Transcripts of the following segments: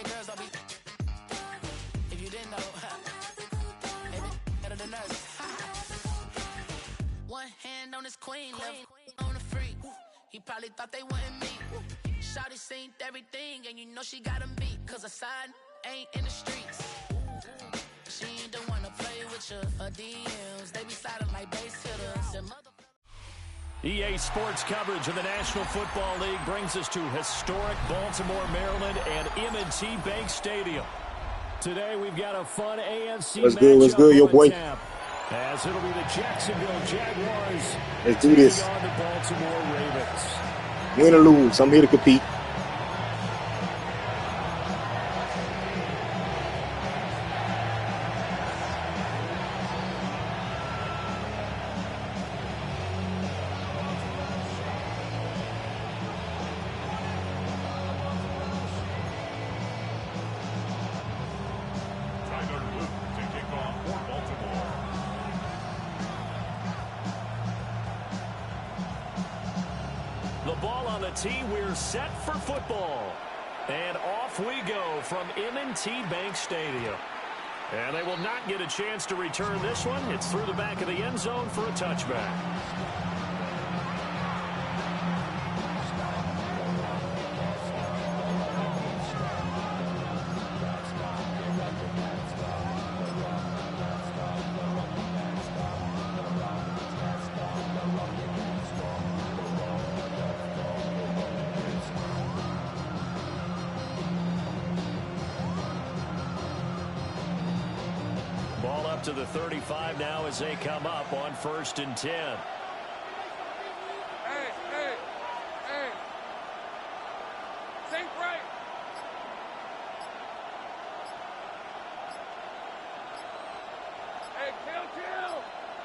girls, I'll be. If you didn't know, better than us. One hand on his queen, left on the freak. He probably thought they wouldn't meet. Shawty seen everything, and you know she got him beat. Cause her side ain't in the streets. She ain't the one to play with you. Her DMs, they be sliding like base hitters. EA Sports coverage of the National Football League brings us to historic Baltimore, Maryland, and M&T Bank Stadium. Today we've got a fun AFC matchup. Let's go, yo boy. As it'll be the Jacksonville Jaguars. Let's do this. On the Baltimore Ravens. Win or lose, I'm here to compete. The ball on the tee, we're set for football. And off we go from M&T Bank Stadium. And they will not get a chance to return this one. It's through the back of the end zone for a touchback. Ball up to the 35 now as they come up on 1st and 10. Hey. Think right. Hey,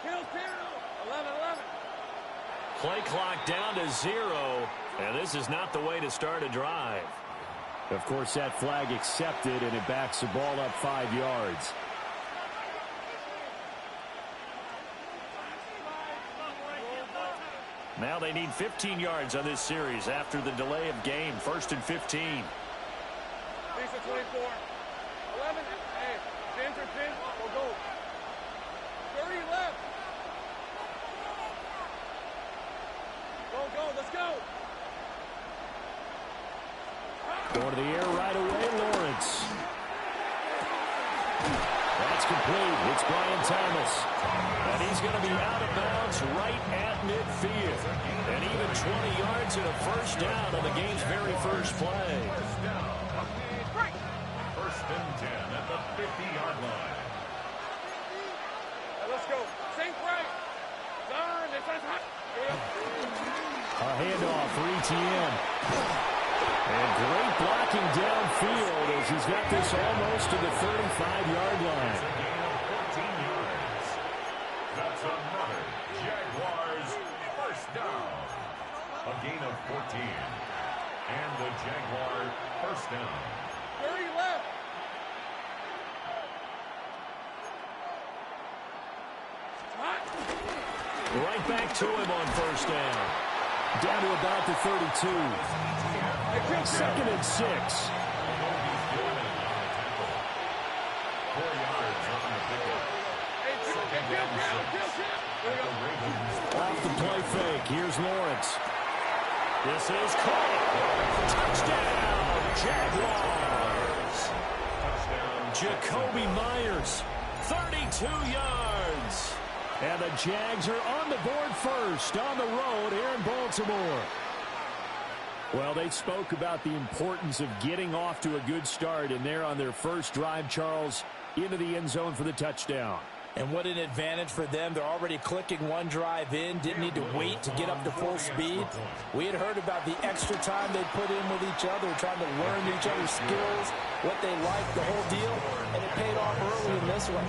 kill. 11. Play clock down to 0, and this is not the way to start a drive. Of course, that flag accepted, and it backs the ball up 5 yards. Now they need 15 yards on this series after the delay of game. 1st and 15. Lisa 24. 11. Hey, 10 or 10. We'll go. 30 left. Go. Let's go. Going to the air right away, Lawrence. That's complete. It's Brian Thomas. And he's going to be out of bounds right at midfield. And even 20 yards and a first down on the game's very first play. First and 10 at the 50-yard line. Let's go. Think right. Done. A handoff for Etienne. And great blocking downfield as he's got this almost to the 35-yard line. That's another Jaguars first down. A gain of 14. And the Jaguar first down. 30 left. Right back to him on first down. Down to about the 32. 2nd and 6. 4 yards on the pickup. Off the play fake. Here's Lawrence. This is caught. Touchdown, Jaguars. Jacoby Myers, 32 yards. And the Jags are on the board first on the road here in Baltimore. Well, they spoke about the importance of getting off to a good start, and they're on their first drive, Charles, into the end zone for the touchdown. And what an advantage for them. They're already clicking one drive in, didn't need to wait to get up to full speed. We had heard about the extra time they put in with each other, trying to learn each other's skills, what they like, the whole deal, and it paid off early in this one.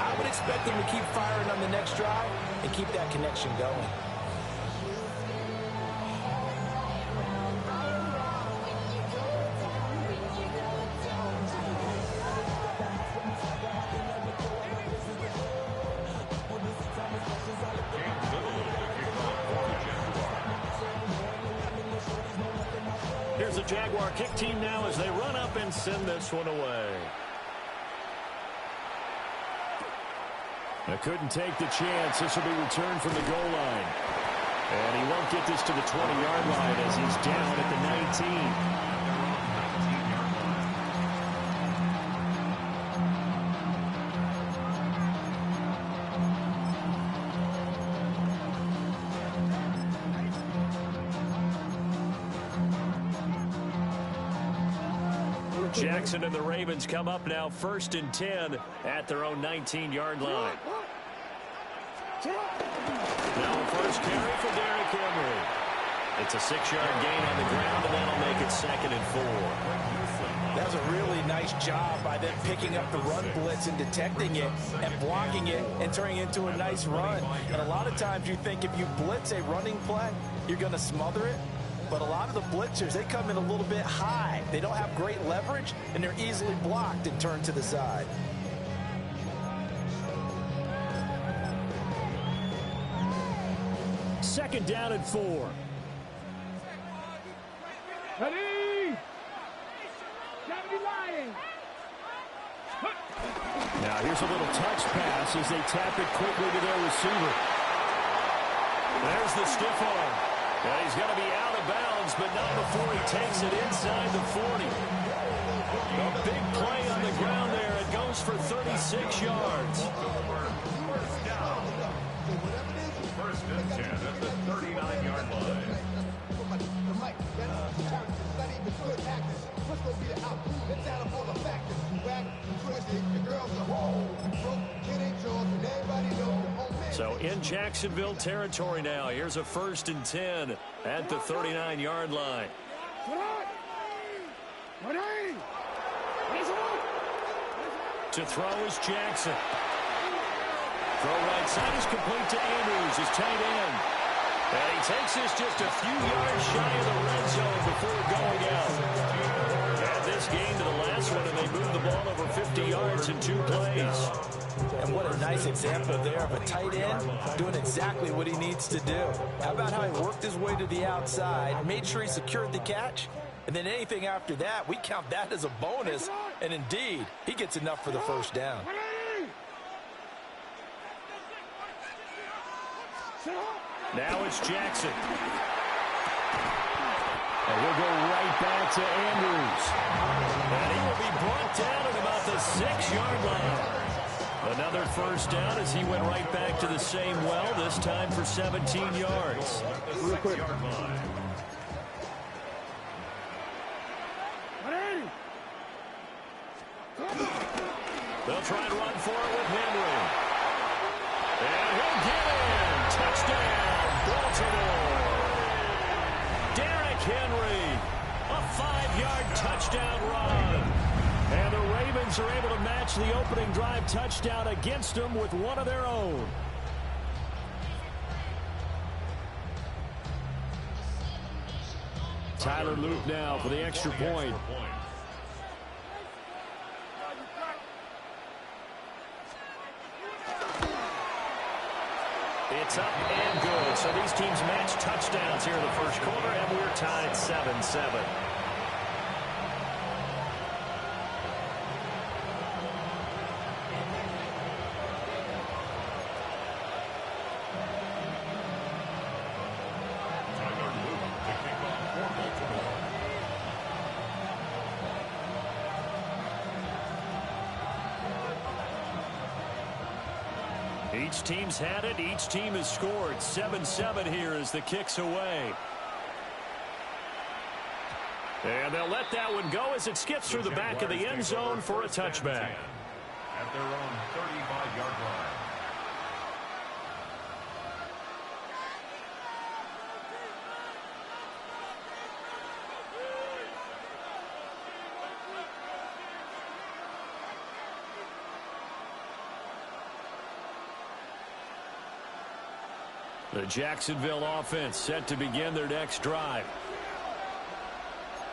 I would expect them to keep firing on the next drive and keep that connection going. here's the Jaguar kick team now as they run up and send this one away. They couldn't take the chance. This will be returned from the goal line. And he won't get this to the 20-yard line as he's down at the 19. Jackson and the Ravens come up now 1st and 10 at their own 19-yard line. Now first carry for Derrick Henry. It's a 6-yard gain on the ground, and that'll make it 2nd and 4. That was a really nice job by them picking up the run blitz and detecting it and blocking it and turning it into a nice run. And a lot of times you think if you blitz a running play, you're going to smother it. But a lot of the blitzers, they come in a little bit high. They don't have great leverage, and they're easily blocked and turned to the side. Second down and 4. Ready? Now here's a little touch pass as they tap it quickly to their receiver. There's the stiff arm. And he's going to be out of bounds, but not before he takes it inside the 40. A big play on the ground there. It goes for 36 yards. First down. First and 10 at the 39-yard line. So in Jacksonville territory now. Here's a 1st and 10 at the 39-yard line. To throw is Jackson. Throw right side is complete to Andrews, his tight end. And he takes this just a few yards shy of the red zone before going out. Add this game to the last one, and they moved the ball over 50 yards in 2 plays. And what a nice example there of a tight end doing exactly what he needs to do. How about how he worked his way to the outside, made sure he secured the catch, and then anything after that, we count that as a bonus. And indeed, he gets enough for the first down. Now it's Jackson. And he'll go right back to Andrews. And he will be brought down at about the 6-yard line. Another first down as he went right back to the same well, this time for 17 yards. Real quick. They'll try and run for it with Henry. And he'll get in. Touchdown, Baltimore. Derrick Henry, a 5-yard touchdown run. And the Ravens are able to match the opening drive touchdown against them with one of their own. Tyler Luke now for the extra point. It's up and good. So these teams match touchdowns here in the first quarter, and we're tied 7-7. Each team's had it. Each team has scored. 7-7 here as the kick's away. And they'll let that one go as it skips through the back of the end zone for a touchback. At their own 35-yard line. The Jacksonville offense set to begin their next drive.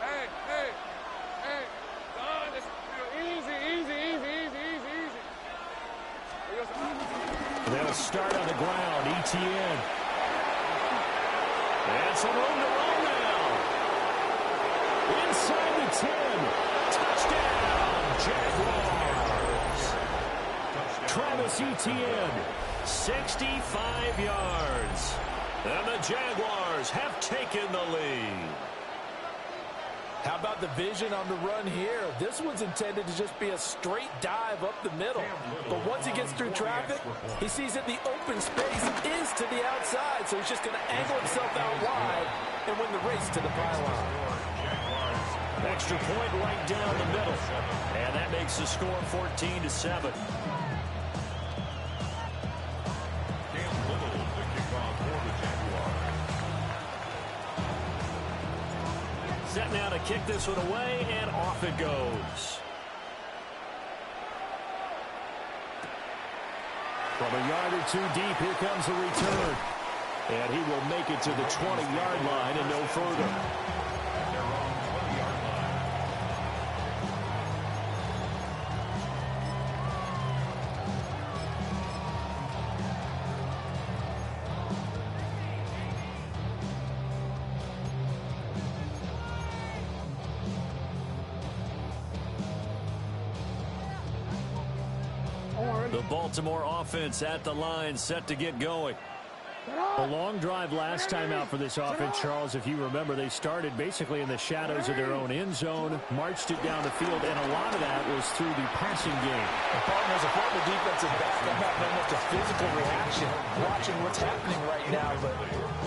Hey, Don, easy. They'll start on the ground. ETN. And some room to run now. Inside the 10. Touchdown, Jaguars. Travis Etienne, 65 yards. And the Jaguars have taken the lead. How about the vision on the run here? This one's intended to just be a straight dive up the middle. But once he gets through traffic, he sees that the open space is to the outside. So he's just going to angle himself out wide and win the race to the pylon. Extra point right down the middle. And that makes the score 14-7. Set now to kick this one away, and off it goes. From a yard or two deep, here comes the return. And he will make it to the 20-yard line and no further. The Baltimore offense at the line, set to get going. A long drive last time out for this offense, Charles. If you remember, they started basically in the shadows of their own end zone, marched it down the field, and a lot of that was through the passing game. The partners, a former defensive back, I'm not very much a physical reaction watching what's happening right now, but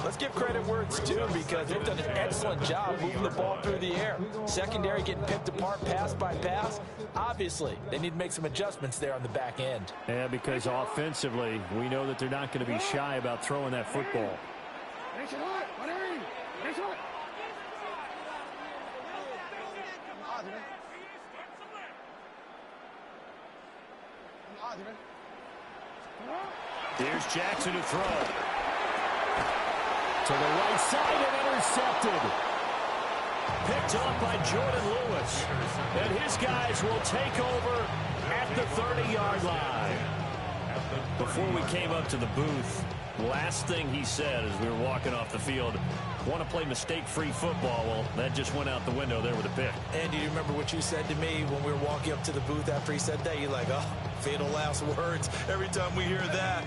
let's give credit where it's due because they've done an excellent job moving the ball through the air. Secondary getting picked apart pass by pass. Obviously, they need to make some adjustments there on the back end. Yeah, because offensively, we know that they're not going to be shy about throwing that football. Here's Jackson to throw. To the right side and intercepted. Picked up by Jordan Lewis. And his guys will take over at the 30-yard line. Before we came up to the booth, last thing he said as we were walking off the field, want to play mistake-free football. Well, that just went out the window there with a pick. And do you remember what you said to me when we were walking up to the booth after he said that? You're like, oh, fatal last words. Every time we hear that,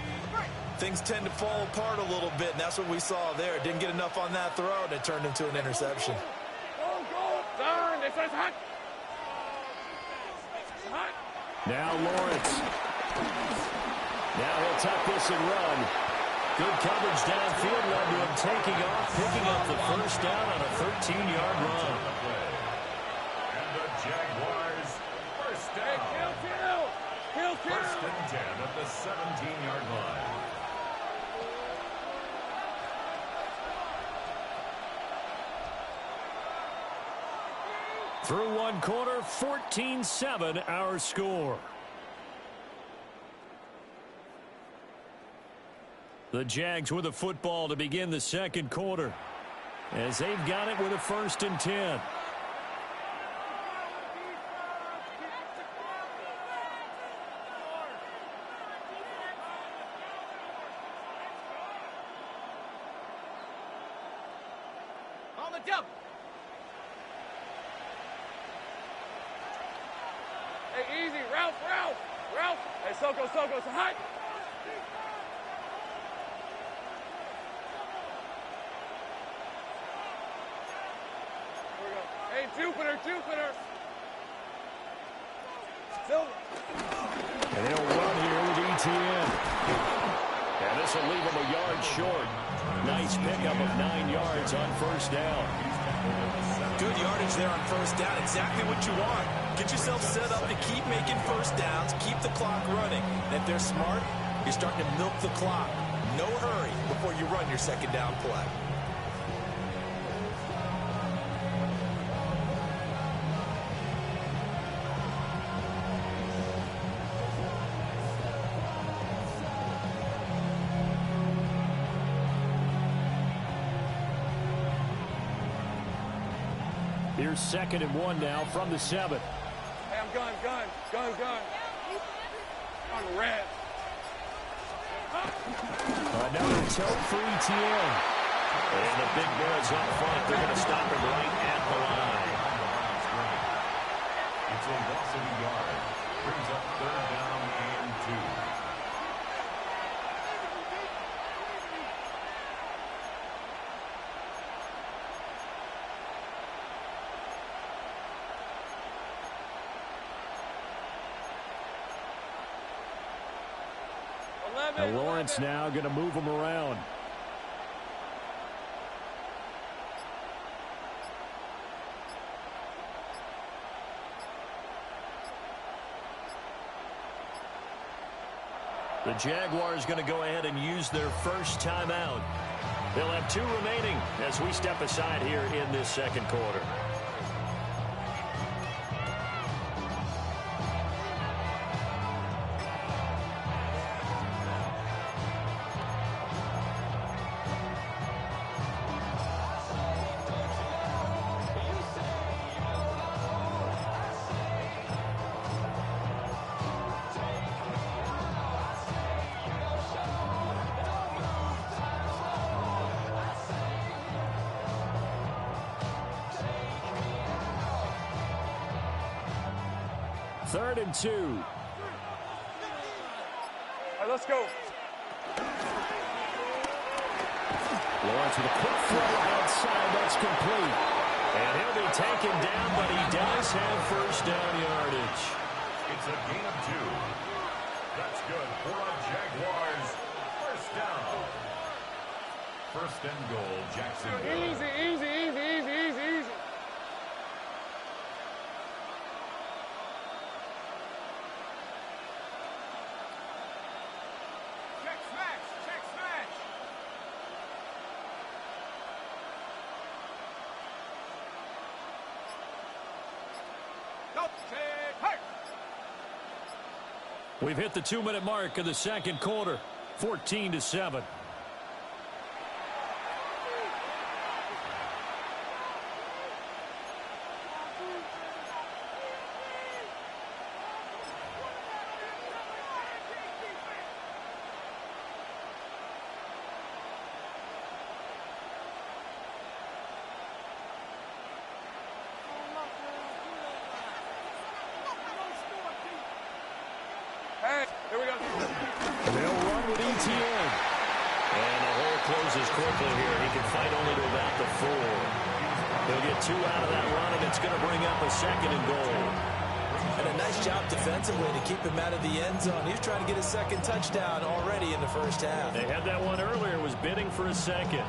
things tend to fall apart a little bit, and that's what we saw there. Didn't get enough on that throw, and it turned into an interception. Now Lawrence. Now he'll tuck this and run. Good coverage downfield led to him taking off, picking up the first down on a 13-yard run. And the Jaguars first down. Kill. First and 10 at the 17-yard line. Through one quarter, 14-7 our score. The Jags with the football to begin the second quarter as they've got it with a 1st and 10. On the jump. Hey, easy. Ralph. Hey, Soko, it's hot. Here we go. Hey, Jupiter. Silver. And they'll run here with Etienne. And this will leave him a yard short. Nice pickup of 9 yards on first down. Good yardage there on first down. Exactly what you want. Get yourself set up to keep making first downs, keep the clock running. And if they're smart, you're starting to milk the clock. No hurry before you run your second down play. Here's 2nd and 1 now from the 7. Hey, I'm gun. On red. Another toe for Etienne. And the big boys up front, they're going to stop him right at the line. It's a loss of a yard. Brings up third down and 2. Now Lawrence now going to move him around. The Jaguars going to go ahead and use their first timeout. They'll have 2 remaining as we step aside here in this second quarter. Third and 2. All right, let's go. Lawrence with a quick throw outside. That's complete. And he'll be taken down, but he does have first down yardage. It's a gain of 2. That's good for a Jaguars first down. First and goal, Jacksonville. Easy. Check smash. Go, check, hey. We've hit the 2-minute mark of the second quarter. 14-7. Hey, here we go. They'll run with ETN. And the hole closes quickly here. He can fight only to about the 4. He'll get 2 out of that run, and it's going to bring up a second and goal. And a nice job defensively to keep him out of the end zone. He's trying to get his second touchdown already in the first half. They had that one earlier, was bidding for a second.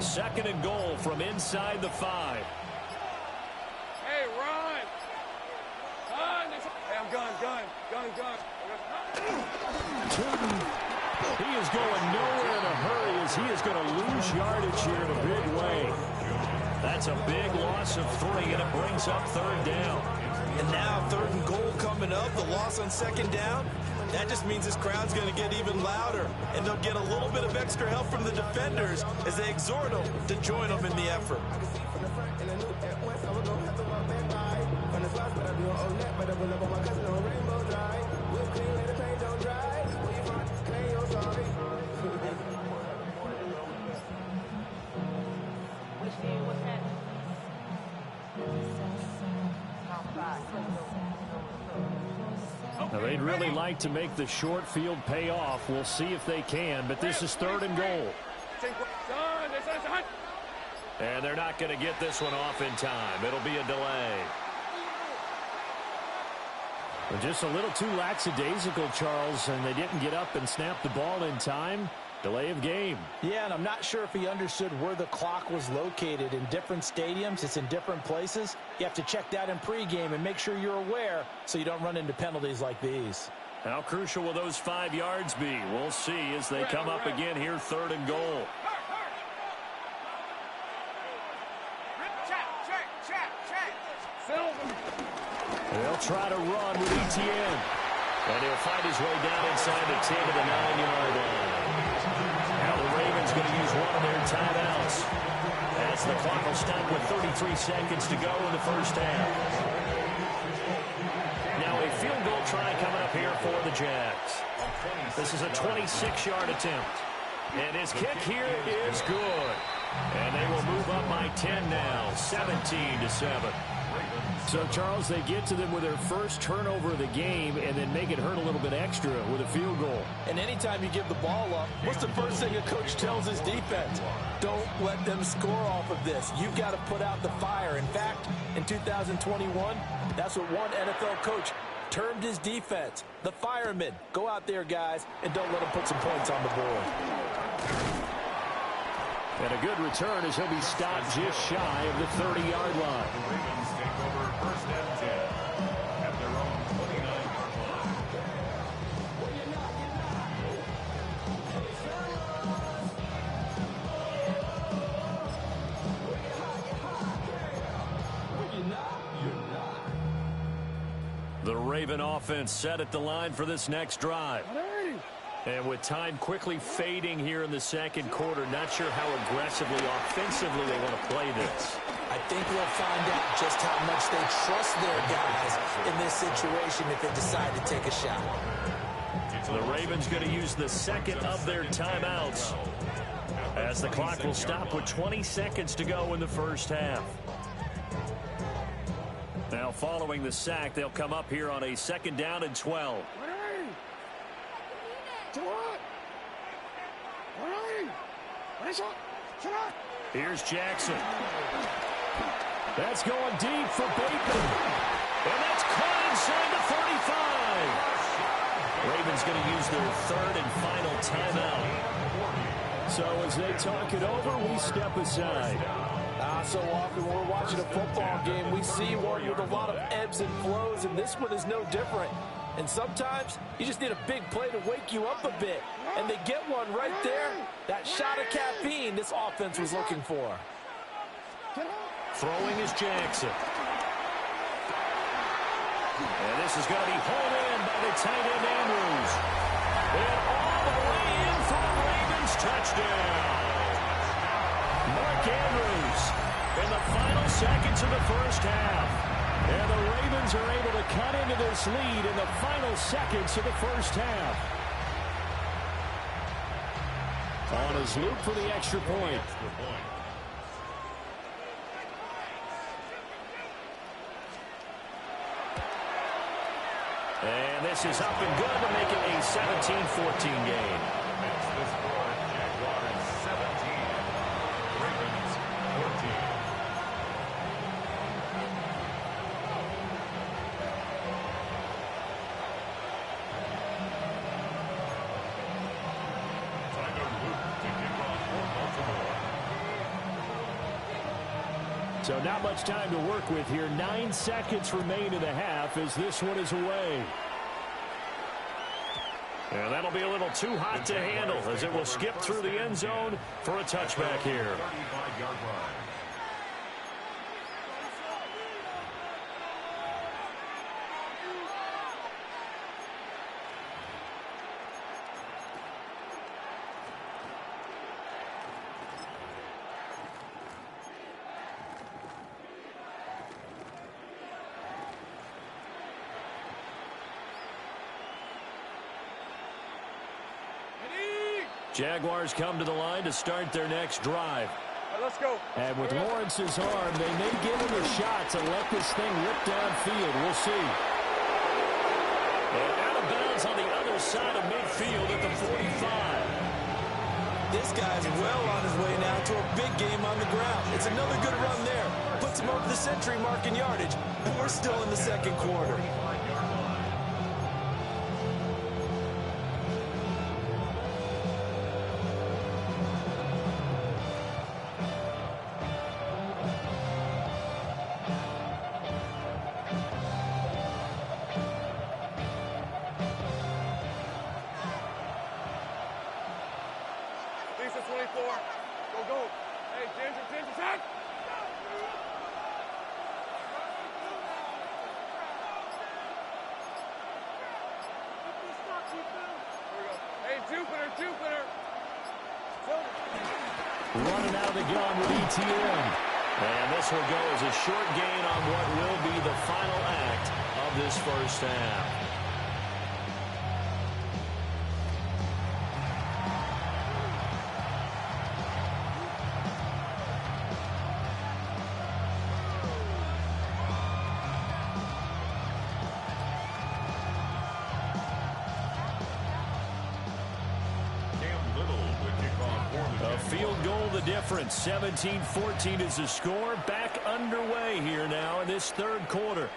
Second and goal from inside the 5. Hey, run. Hey, I'm gun. Tootin, he is going nowhere in a hurry as he is going to lose yardage here in a big way. That's a big loss of 3, and it brings up third down. And now third and goal coming up, the loss on second down. That just means this crowd's going to get even louder, and they'll get a little bit of extra help from the defenders as they exhort them to join them in the effort. Now, they'd really like to make the short field pay off. We'll see if they can, but this is third and goal. And they're not going to get this one off in time. It'll be a delay. Well, just a little too lackadaisical, Charles, and they didn't get up and snap the ball in time. Delay of game. Yeah, and I'm not sure if he understood where the clock was located. In different stadiums, it's in different places. You have to check that in pregame and make sure you're aware so you don't run into penalties like these. How crucial will those 5 yards be? We'll see as they come up again here, third and goal. They'll try to run with ETN. And he'll find his way down inside the 10 to the 9-yard line. Now the Ravens going to use one of their timeouts as the clock will stop with 33 seconds to go in the first half. Now a field goal try coming up here for the Jags. This is a 26-yard attempt. And his kick here is good. And they will move up by 10 now, 17-7. So, Charles, they get to them with their first turnover of the game and then make it hurt a little bit extra with a field goal. And anytime you give the ball up, what's the first thing a coach tells his defense? Don't let them score off of this. You've got to put out the fire. In fact, in 2021, that's what one NFL coach termed his defense, the firemen. Go out there, guys, and don't let them put some points on the board. And a good return as he'll be stopped just shy of the 30-yard line. The Ravens take over first and 10 at their own 29-yard line. The Raven offense set at the line for this next drive. And with time quickly fading here in the second quarter, not sure how aggressively, offensively they want to play this. I think we'll find out just how much they trust their guys in this situation if they decide to take a shot. The Ravens going to use the second of their timeouts as the clock will stop with 20 seconds to go in the first half. Now following the sack, they'll come up here on a second down and 12. Here's Jackson. That's going deep for Bateman. And that's caught inside the 45. Ravens going to use their third and final timeout. So as they talk it over, we step aside. So often when we're watching a football game, we see one with a lot of ebbs and flows, and this one is no different. And sometimes you just need a big play to wake you up a bit. And they get one right there. That shot of caffeine this offense was looking for. Throwing is Jackson. And this is going to be hauled in by the tight end Andrews. And all the way in for a Ravens touchdown. Mark Andrews in the final seconds of the first half. And the Ravens are able to cut into this lead in the final seconds of the first half. On his loop for the extra point. And this is up and good to make it a 17-14 game. That's the score. Jaguars 17. Ravens 14. So not much time to work with here. 9 seconds remain in the half as this one is away. And that'll be a little too hot to handle as it will skip through the end zone for a touchback here. 35-yard line. Jaguars come to the line to start their next drive. Let's go. And with Lawrence's arm, they may give him a shot to let this thing rip downfield. We'll see. And out of bounds on the other side of midfield at the 45. This guy's well on his way now to a big game on the ground. It's another good run there. Puts him over the century mark in yardage. And we're still in the second quarter. Lisa 24. Go. Hey, Ginger, set. Here we go. Hey, Jupiter. Running out of the gun with ETN. And this will go as a short gain on what will be the final act of this first half. Field goal the difference. 17-14 is the score. Back underway here now in this third quarter.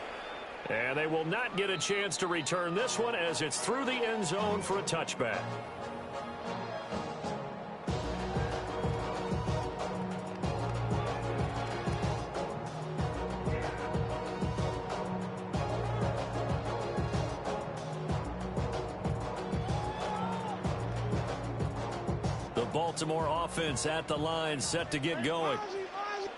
And they will not get a chance to return this one as it's through the end zone for a touchback. Baltimore offense at the line, set to get going.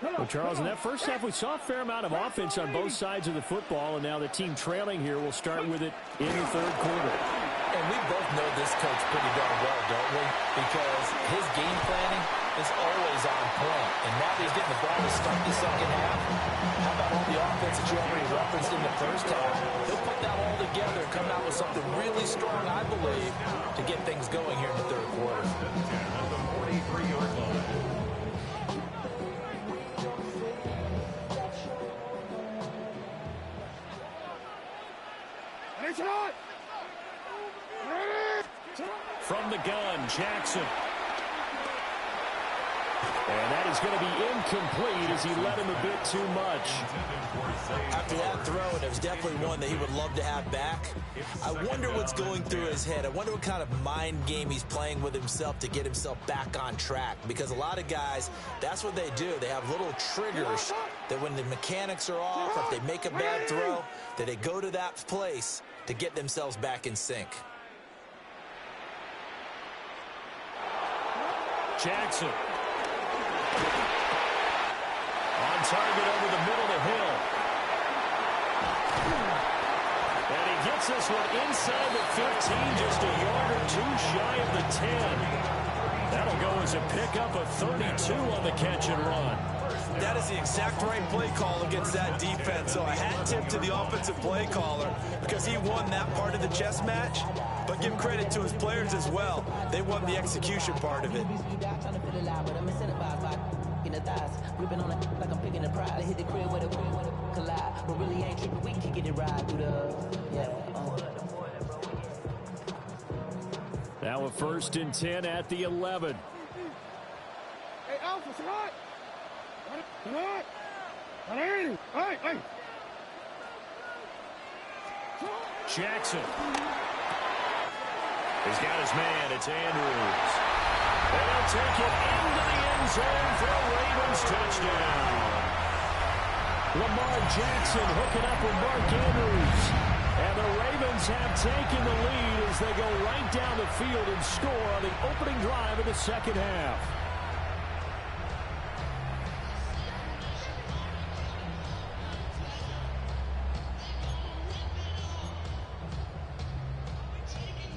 Well, Charles, in that first half, we saw a fair amount of offense on both sides of the football, and now the team trailing here will start with it in the third quarter. And we both know this coach pretty darn well, don't we? Because his game planning is always on point. And now that he's getting the ball to start the second half, how about all the offense that you already referenced in the first half? He'll put that all together and come out with something really strong, I believe, to get things going here in the third quarter. From the gun, Jackson. And that is going to be incomplete as he led him a bit too much. After that throw, and it was definitely one that he would love to have back, I wonder what's going through his head. I wonder what kind of mind game he's playing with himself to get himself back on track. Because a lot of guys, that's what they do. They have little triggers that when the mechanics are off, or if they make a bad throw, that they go to that place to get themselves back in sync. Jackson. On target over the middle of the hill. And he gets this one inside the 15, just a yard or two shy of the 10. That'll go as a pickup of 32 on the catch and run. That is the exact right play call against that defense. So a hat tip to the offensive play caller because he won that part of the chess match. But give credit to his players as well. They won the execution part of it. Now a 1st and 10 at the 11. Hey, Alpha, tonight. Jackson. He's got his man. It's Andrews. They'll take it into the end zone for a Ravens touchdown. Lamar Jackson hooking up with Mark Andrews. And the Ravens have taken the lead as they go right down the field and score on the opening drive of the second half.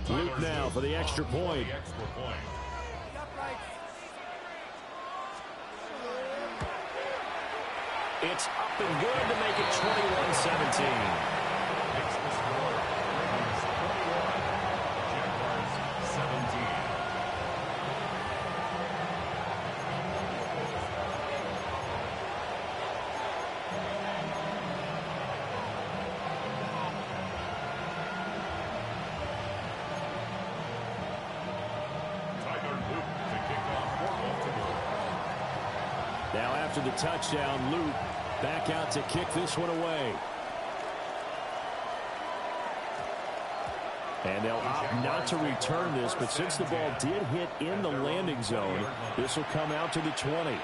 Luke now for the extra point. It's up and good to make it 21-17. Now after the touchdown, Luke back out to kick this one away. And they'll opt not to return this, but since the ball did hit in the landing zone, this will come out to the 20.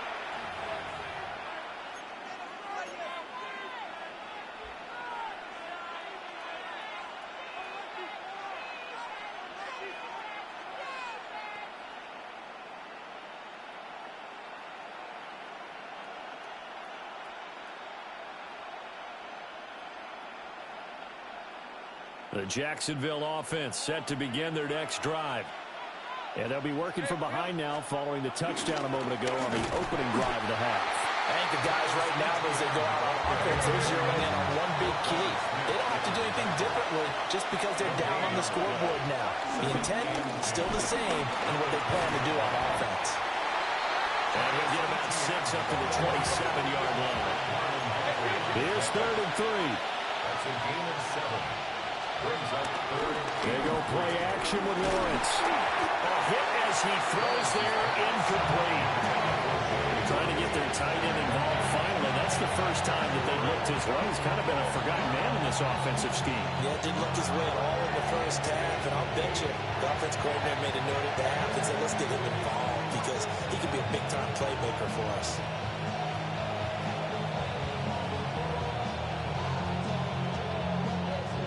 The Jacksonville offense set to begin their next drive. And they'll be working from behind now following the touchdown a moment ago on the opening drive of the half. I think the guys right now, as they go out on offense, they're zeroing in on one big key. They don't have to do anything differently just because they're down on the scoreboard now. The intent still the same in what they plan to do on offense. And he'll get about 6 up to the 27-yard line. Here's 3rd and 3. That's a gain of 7. Brings up 3rd. They go play action with Lawrence. A hit as he throws there, incomplete. Trying to get their tight end involved finally. That's the first time that they've looked his way. He's kind of been a forgotten man in this offensive scheme. Yeah, didn't look his way at all in the first half, and I'll bet you the offense coordinator made a note at the half and said, let's get him involved because he could be a big-time playmaker for us.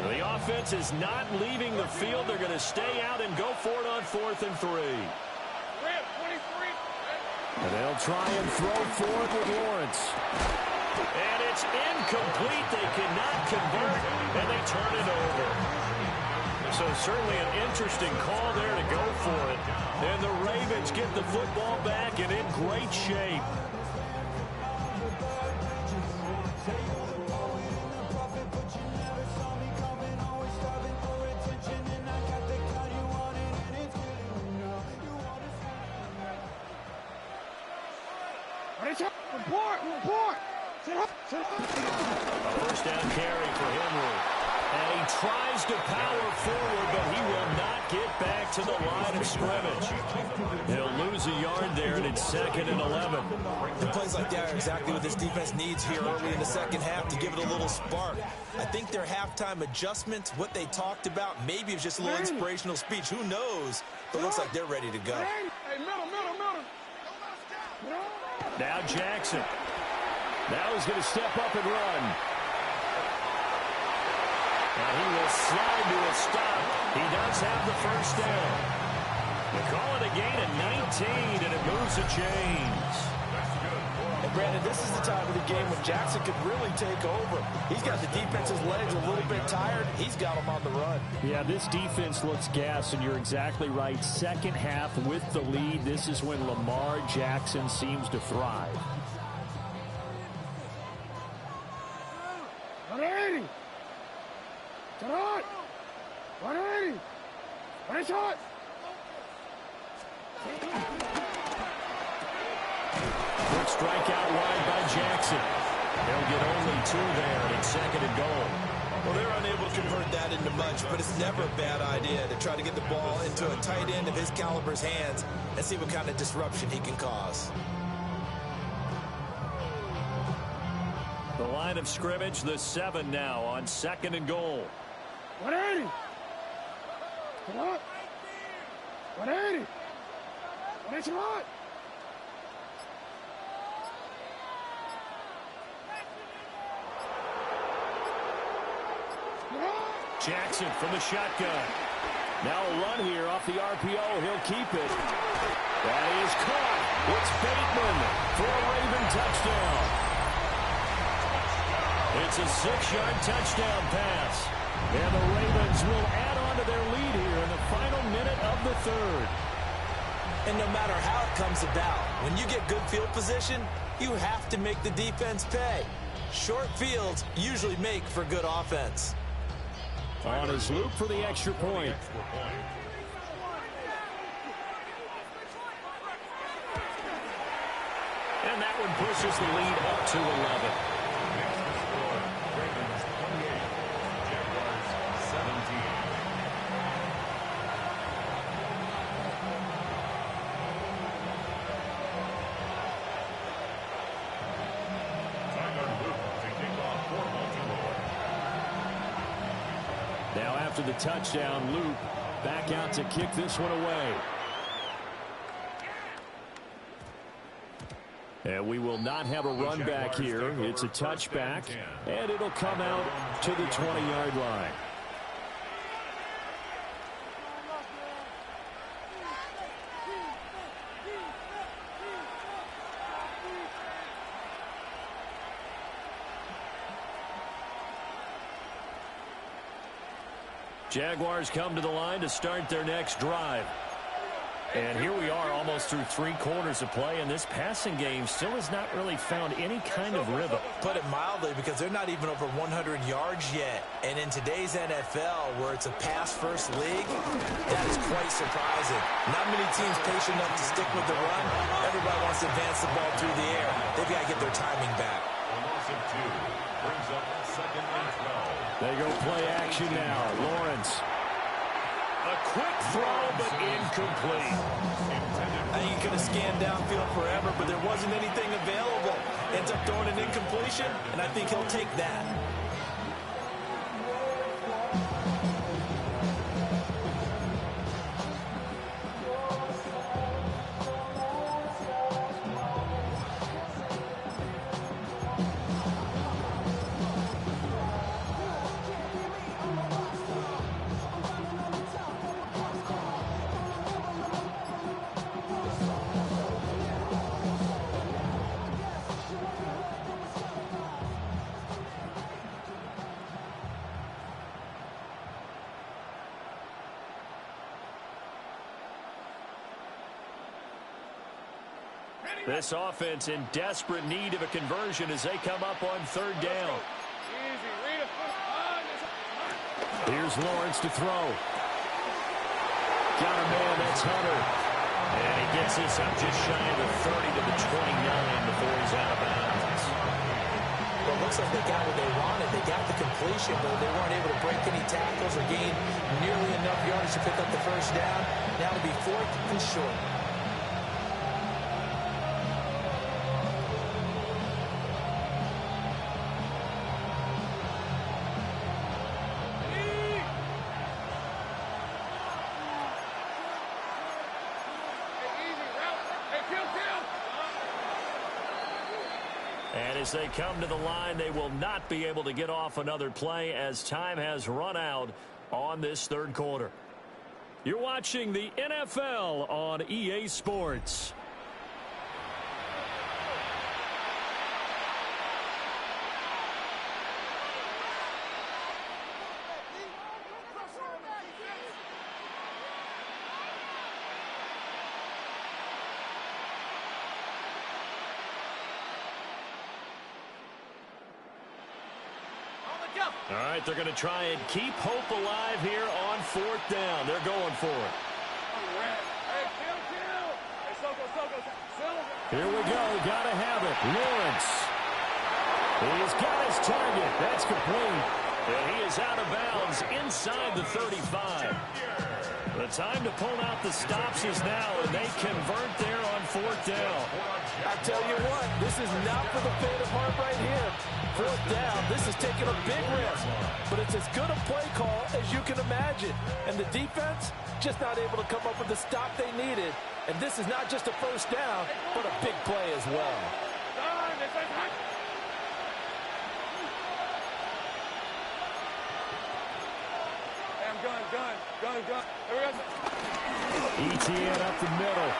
The offense is not leaving the field. They're going to stay out and go for it on 4th and 3. And they'll try and throw for it with Lawrence. And it's incomplete. They cannot convert, and they turn it over. So certainly an interesting call there to go for it. And the Ravens get the football back and in great shape. Report! A first down carry for Henry. And he tries to power forward, but he will not get back to the line of scrimmage. He'll lose a yard there, and it's 2nd and 11. And plays like that are exactly what this defense needs here early in the second half to give it a little spark. I think their halftime adjustment, what they talked about, maybe it's just a little inspirational speech. Who knows? But it looks like they're ready to go. Hey, middle. Now Jackson. Now he's going to step up and run. And he will slide to a stop. He does have the first down. They call it a gain of 19, and it moves the chains. And Brandon, this is the time of the game when Jackson could really take over. He's got the defense's legs a little bit tired. He's got them on the run. Yeah, this defense looks gassed, and you're exactly right. Second half with the lead. This is when Lamar Jackson seems to thrive. 180! Shot! 180! One shot! Quick strike out wide by Jackson. They'll get only 2 there, and it's 2nd and goal. Well, they're unable to convert that into much, but it's never a bad idea to try to get the ball into a tight end of his caliber's hands and see what kind of disruption he can cause. The line of scrimmage, the 7 now on 2nd and goal. 180! Shot! 180! 180 shot! Jackson from the shotgun. Now a run here off the RPO. He'll keep it. That is caught. It's Bateman for a Raven touchdown. It's a 6-yard touchdown pass. And the Ravens will add on to their lead here in the final minute of the 3rd. And no matter how it comes about, when you get good field position, you have to make the defense pay. Short fields usually make for good offense. On his loop for the extra point. And that one pushes the lead up to 11. Ravens 28, Jaguars 17. Tyler Luke to kick off for Baltimore. Now after the touchdown, Luke back out to kick this one away. And we will not have a run back here. It's a touchback, and it'll come out to the 20-yard line. Jaguars come to the line to start their next drive. And here we are almost through 3 quarters of play, and this passing game still has not really found any kind of rhythm. Put it mildly, because they're not even over 100 yards yet. And in today's NFL, where it's a pass-first league, that is quite surprising. Not many teams patient enough to stick with the run. Everybody wants to advance the ball through the air. They've got to get their timing back. A loss of 2 brings up 2nd and 12. They go play action now. Lawrence. A quick throw, but incomplete. I think he could have scanned downfield forever, but there wasn't anything available. Ends up throwing an incompletion, and I think he'll take that. This offense in desperate need of a conversion as they come up on 3rd down. Here's Lawrence to throw. Got a man, that's Hunter. And he gets this up just shy of the 30 to the 29 before he's out of bounds. Well, it looks like they got what they wanted. They got the completion, but they weren't able to break any tackles or gain nearly enough yardage to pick up the 1st down. Now it'll be 4th and short. And as they come to the line, they will not be able to get off another play as time has run out on this 3rd quarter. You're watching the NFL on EA Sports. All right, they're going to try and keep hope alive here on 4th down. They're going for it. Here we go. Got to have it. Lawrence. He's got his target. That's complete. And he is out of bounds inside the 35. The time to pull out the stops is now, and they convert there on 4th down. I tell you what, this is not for the faint of heart right here. 4th down, this is taking a big risk, but it's as good a play call as you can imagine. And the defense just not able to come up with the stop they needed. And this is not just a 1st down, but a big play as well. Gun. ETN up the middle.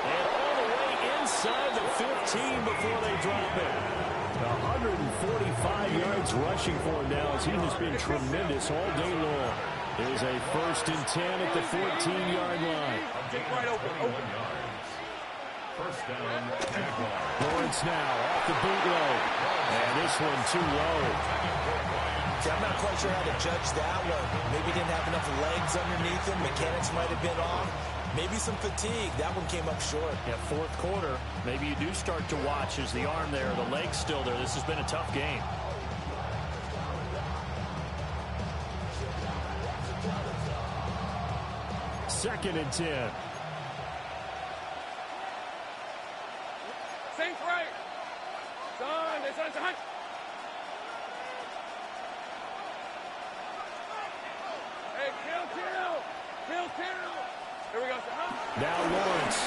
And all the way inside the 15 before they drop it. 145 yards rushing for him now as he has been tremendous all day long. There's a 1st and 10 at the 14-yard line. Right open. 1st down, Jaguars. Lawrence now off the bootleg. And this one too low. See, I'm not quite sure how to judge that one. Maybe didn't have enough legs underneath him. Mechanics might have been off. Maybe some fatigue. That one came up short. Yeah, 4th quarter. Maybe you do start to watch as the arm there, the leg's still there. This has been a tough game. Second and 10. Saints right. Son. Hey, kill. Here we go, son. Now Lawrence.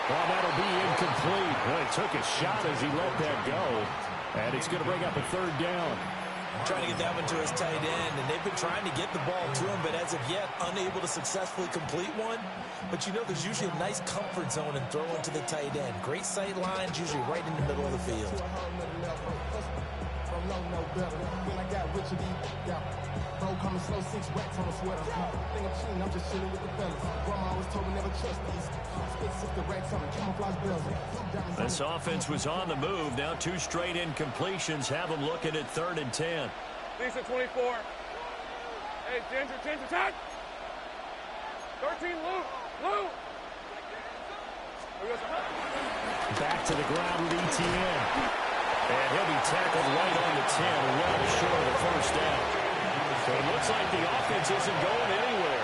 Well, that'll be incomplete. Well, he took a shot as he let that go. And it's going to bring up a 3rd down. Trying to get that one to his tight end, and they've been trying to get the ball to him, but as of yet, unable to successfully complete one. But you know, there's usually a nice comfort zone in throwing to the tight end. Great sight lines, usually right in the middle of the field. This offense was on the move. Now 2 straight incompletions have them looking at 3rd and 10. Lisa 24. Hey, Ginger, 10. 13, Lou. Back to the ground with ETN. And he'll be tackled right on the 10, well short of the first down. So it looks like the offense isn't going anywhere.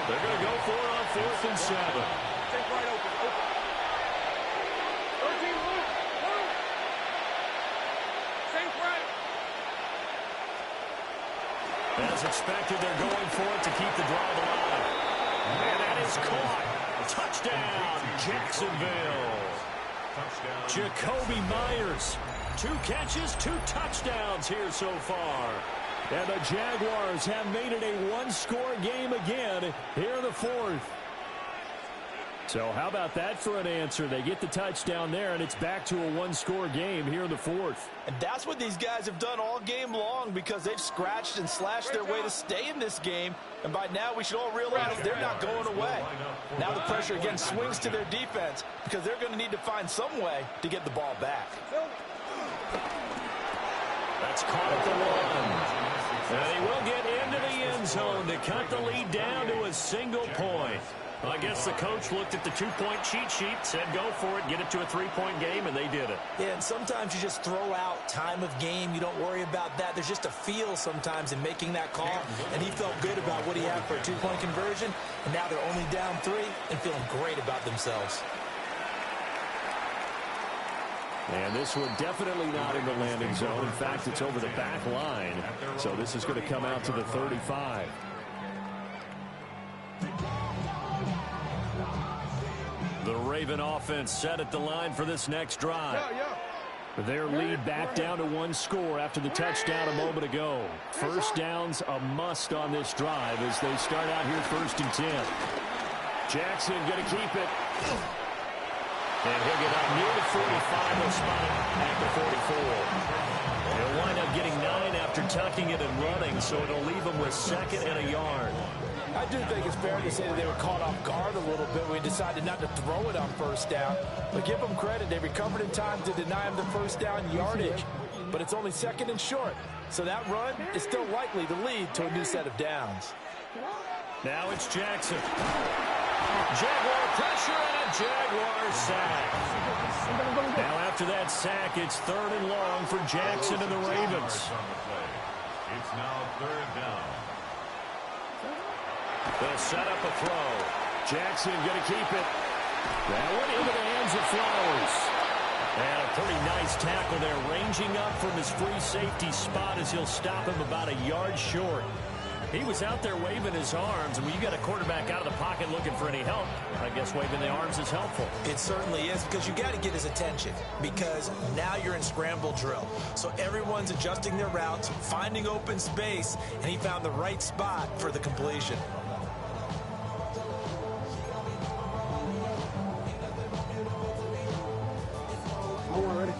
They're going to go for it on 4th and 7. Take right open. 13, Lou. Same right. As expected, they're going for it to keep the drive alive. And that is caught. Touchdown, Jacksonville. Jakobi Meyers. 2 catches, 2 touchdowns here so far. And the Jaguars have made it a 1-score game again here in the 4th. So how about that for an answer? They get the touchdown there, and it's back to a 1-score game here in the 4th. And that's what these guys have done all game long because they've scratched and slashed their way to stay in this game. And by now, we should all realize they're not going away. Now the pressure again swings to their defense because they're going to need to find some way to get the ball back. That's caught at the 1. And he will get into the end zone to cut the lead down to a single point. I guess the coach looked at the 2-point cheat sheet, said go for it, get it to a 3-point game, and they did it. Yeah, and sometimes you just throw out time of game. You don't worry about that. There's just a feel sometimes in making that call, and he felt good about what he had for a 2-point conversion, and now they're only down 3 and feeling great about themselves. And this one definitely not in the landing zone. In fact, it's over the back line, so this is going to come out to the 35. The Raven offense set at the line for this next drive. Their lead back down to 1 score after the touchdown a moment ago. First down's a must on this drive as they start out here 1st and 10. Jackson going to keep it. And he'll get up near the 45. He'll spot it at the 44. He'll wind up getting 9 after tucking it and running, so it'll leave him with 2nd and a yard. I do think it's fair to say that they were caught off guard a little bit. We decided not to throw it on 1st down. But give them credit. They recovered in time to deny him the 1st down yardage. But it's only 2nd and short. So that run is still likely to lead to a new set of downs. Now it's Jackson. Jaguar pressure and a Jaguar sack. Now after that sack, it's 3rd and long for Jackson and the Ravens. It's now 3rd down. They'll set up a throw. Jackson going to keep it. That one into the hands of Flowers. And a pretty nice tackle there, ranging up from his free safety spot as he'll stop him about a yard short. He was out there waving his arms, and when you got a quarterback out of the pocket looking for any help, I guess waving the arms is helpful. It certainly is, because you got to get his attention, because now you're in scramble drill. So everyone's adjusting their routes, finding open space, and he found the right spot for the completion.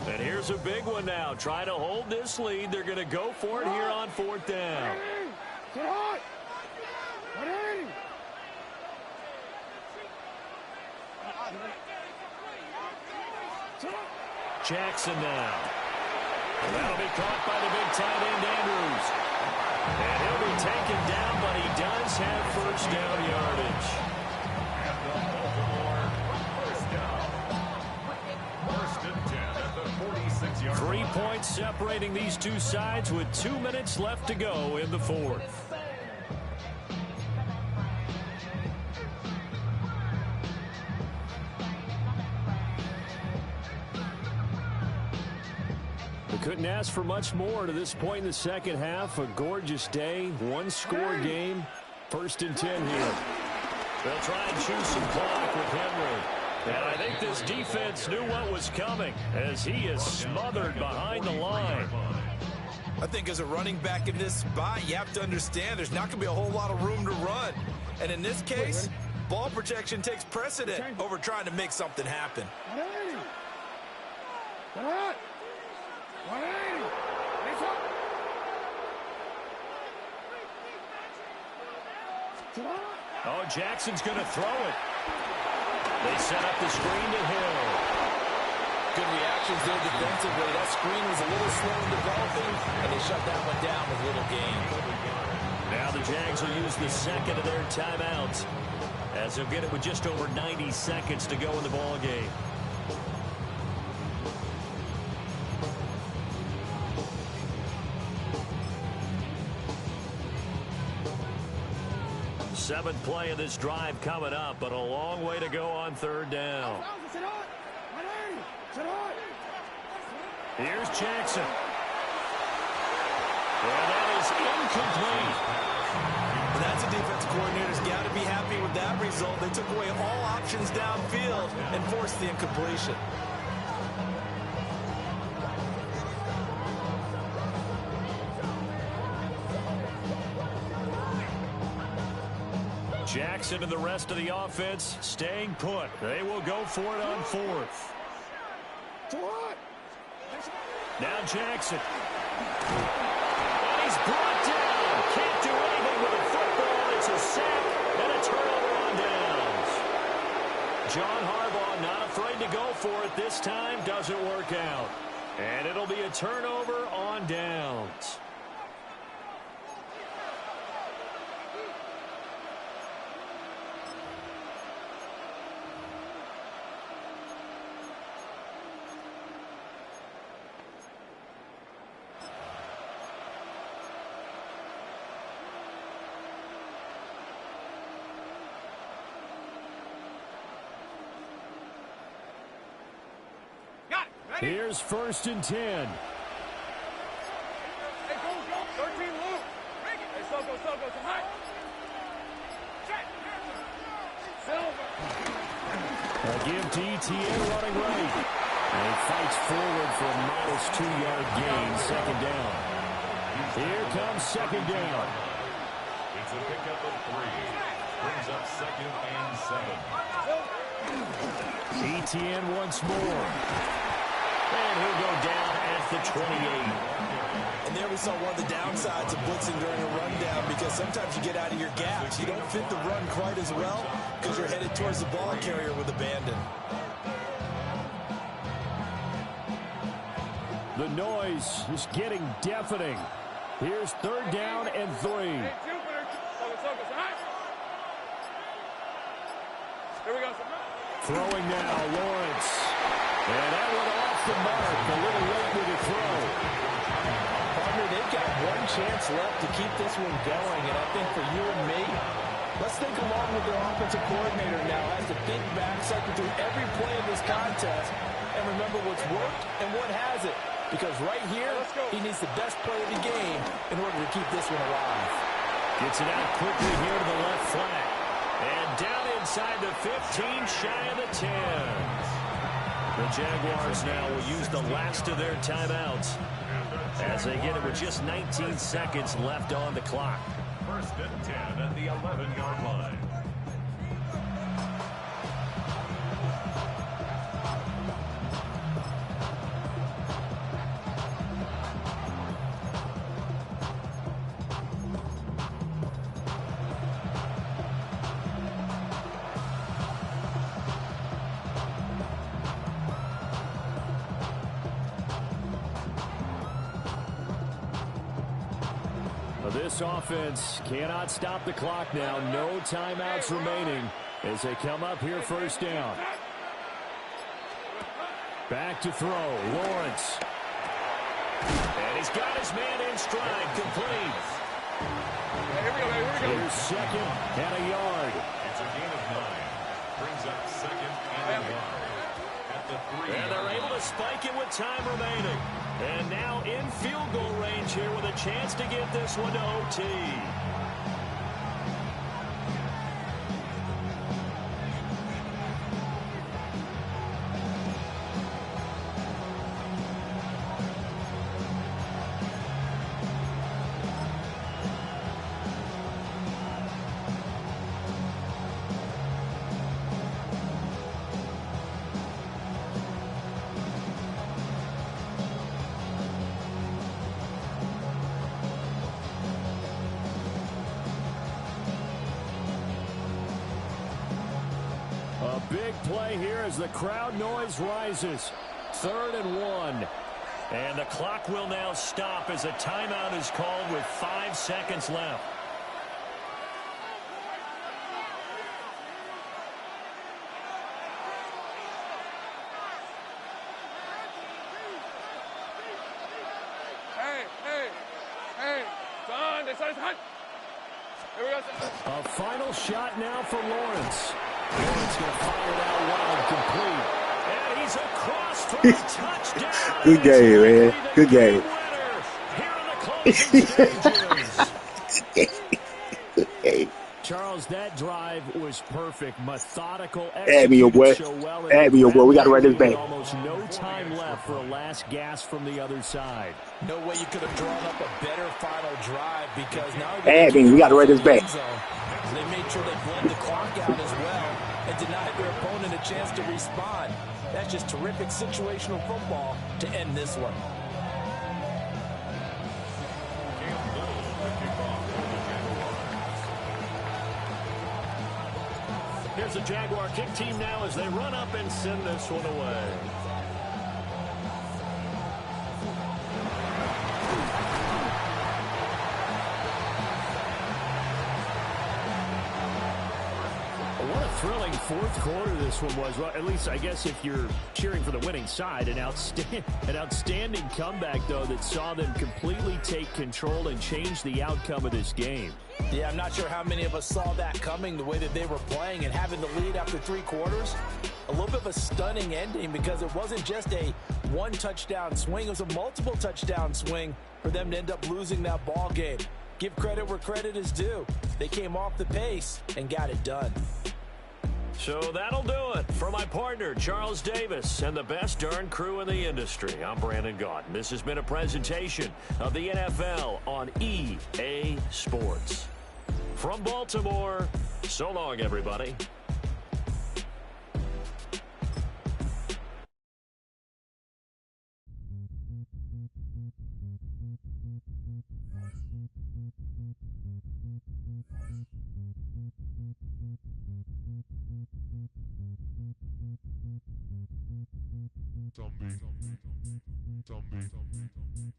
And here's a big one now. Try to hold this lead. They're going to go for it here on 4th down. Jackson now. And that'll be caught by the big tight end, Andrews. And he'll be taken down, but he does have 1st down yardage. And the Baltimore 1st down. 1st and 10 at the 46-yard line. 3 points separating these two sides with 2 minutes left to go in the 4th. Couldn't ask for much more to this point in the second half. A gorgeous day, 1-score game. 1st and 10 here. They'll try and choose some clock with Henry. And I think this defense knew what was coming as he is smothered behind the line. I think as a running back in this spot, you have to understand there's not going to be a whole lot of room to run. And in this case, ball protection takes precedent over trying to make something happen. Oh, Jackson's going to throw it. They set up the screen to Hill. Good reactions there defensively. That screen was a little slow in developing, and they shut that one down with little gain. Now the Jags will use the second of their timeouts, as they'll get it with just over 90 seconds to go in the ball game. Seventh play of this drive coming up, but a long way to go on third down. Here's Jackson. Well, that is incomplete. That's a defense coordinator's got to be happy with that result. They took away all options downfield and forced the incompletion. Jackson and the rest of the offense staying put. They will go for it on fourth. Now Jackson. And he's brought down. Can't do anything with a football. It's a sack and a turnover on downs. John Harbaugh not afraid to go for it this time. Doesn't work out. And it'll be a turnover on downs. Here's 1st and 10. Hey, go. 13 loop. Hey, Soko, high. Check. Silver. A give to ETN running right. And he fights forward for a modest 2-yard gain, second down. Here comes second down. It's a pickup of 3. Brings up 2nd and 7. ETN once more. And he'll go down at the 28. And there we saw one of the downsides of blitzing during a rundown, because sometimes you get out of your gaps. You don't fit the run quite as well because you're headed towards the ball carrier with abandon. The noise is getting deafening. Here's 3rd down and 3. Hey, Jupiter. Soko, high. Here we go. Throwing now, Lawrence. And that one off the mark. A little late with the throw. Partner, they've got one chance left to keep this one going, and I think for you and me, let's think along with their offensive coordinator now as to think back, cycle through every play of this contest, and remember what's worked and what hasn't. Because right here, he needs the best play of the game in order to keep this one alive. Gets it out quickly here to the left flat. And down inside the 15, shy of the 10. The Jaguars now will use the last of their timeouts as they get it with just 19 seconds left on the clock. 1st and 10 at the 11-yard line. This offense cannot stop the clock now. No timeouts remaining as they come up here 1st down. Back to throw. Lawrence. And he's got his man in stride. Complete. Here we go. Here's 2nd and a yard. It's a gain of 9. Brings up 2nd and a yard. At the 3. And they're able to spike it with time remaining. And now in field goal range here with a chance to get this one to OT. Big play here as the crowd noise rises. 3rd and 1. And the clock will now stop as a timeout is called with 5 seconds left. Hey, son, this is hot. Here we go. A final shot now for Lawrence. Lawrence going to fire it out wide, complete. And he's across for a touchdown. Good game, man. Good game. Here in the closing stages. Charles, that drive was perfect, methodical. Add me your boy. Add me your boy. We got to run this back. Almost no time left for a last gasp from the other side. No way you could have drawn up a better final drive because now Add me. We got to run this back. They made sure they bled the clock out as well and denied their opponent a chance to respond. That's just terrific situational football to end this one. Here's the Jaguar kick team now as they run up and send this one away. What a thrilling fourth quarter this one was. Well, at least I guess if you're cheering for the winning side, an outstanding comeback, though, that saw them completely take control and change the outcome of this game. Yeah, I'm not sure how many of us saw that coming, the way that they were playing and having the lead after 3 quarters. A little bit of a stunning ending because it wasn't just a one-touchdown swing. It was a multiple touchdown swing for them to end up losing that ball game. Give credit where credit is due. They came off the pace and got it done. So that'll do it for my partner, Charles Davis, and the best darn crew in the industry. I'm Brandon Gaudin. This has been a presentation of the NFL on EA Sports. From Baltimore, so long, everybody. Zombie.